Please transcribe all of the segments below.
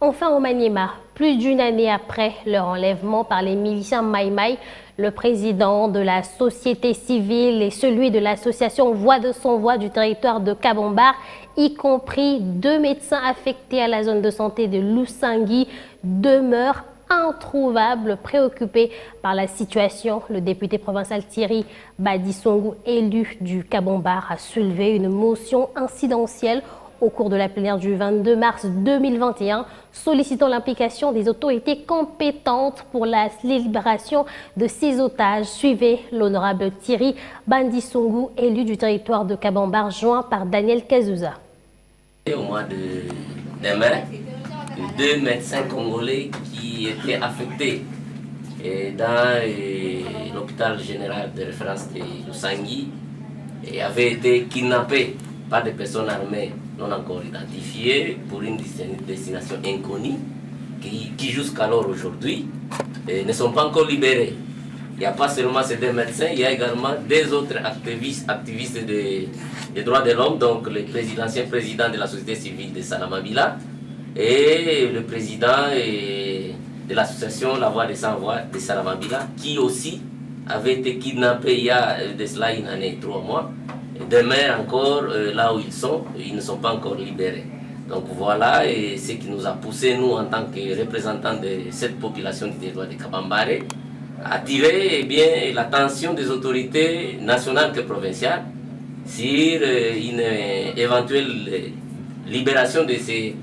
Enfin au Maniema, plus d'une année après leur enlèvement par les miliciens Maïmaï, le président de la société civile et celui de l'association Voix de son voix du territoire de Kabombar, y compris 2 médecins affectés à la zone de santé de Lusangui, demeurent introuvables, préoccupés par la situation. Le député provincial Thierry Badisongu, élu du Kabombar, a soulevé une motion incidentielle au cours de la plénière du 22 mars 2021, sollicitant l'implication des autorités compétentes pour la libération de ces otages. Suivez l'honorable Thierry Bandisongu, élu du territoire de Kabombar, joint par Daniel Kazuza. Au mois de mai, 2 médecins congolais qui étaient affectés dans l'hôpital général de référence de Lusangui avaient été kidnappés par des personnes armées non encore identifiées pour une destination inconnue qui jusqu'alors aujourd'hui ne sont pas encore libérés. Il n'y a pas seulement ces 2 médecins, il y a également des autres activistes des droits de l'homme, donc l'ancien président de la société civile de Salamabila et le président de l'association La Voix des Sans Voix de Salamabila, qui aussi avait été kidnappé il y a de cela une année et 3 mois. Demeurent encore là où ils ne sont pas encore libérés. Donc voilà et ce qui nous a poussé, nous, en tant que représentants de cette population du territoire de Kabambare, à attirer l'attention des autorités nationales et provinciales sur une éventuelle libération de ces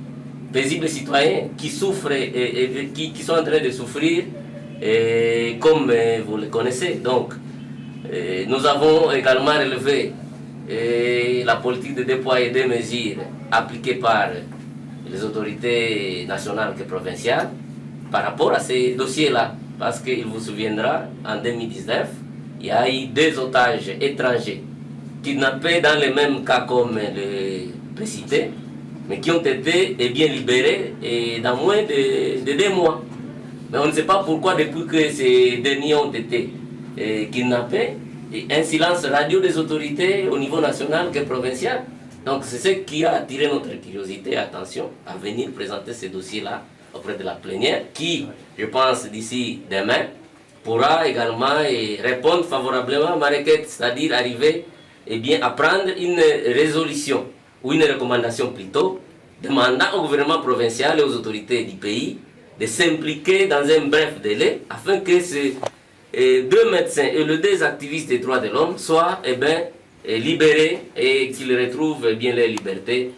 paisibles citoyens qui souffrent et qui sont en train de souffrir, comme vous le connaissez. Donc, nous avons également relevé la politique de déployer des mesures appliquées par les autorités nationales et provinciales par rapport à ces dossiers-là. Parce qu'il vous souviendra, en 2019, il y a eu 2 otages étrangers kidnappés dans le même cas comme le précité, mais qui ont été libérés dans moins de 2 mois. Mais on ne sait pas pourquoi, depuis que ces derniers ont été kidnappés, un silence radio des autorités au niveau national et provincial. Donc c'est ce qui a attiré notre curiosité et attention à venir présenter ces dossiers-là auprès de la plénière, qui, je pense, d'ici demain, pourra également répondre favorablement à ma requête, c'est-à-dire arriver à prendre une résolution ou une recommandation plutôt, demandant au gouvernement provincial et aux autorités du pays de s'impliquer dans un bref délai afin que ces 2 médecins et les 2 activistes des droits de l'homme soient libérés et qu'ils retrouvent leur liberté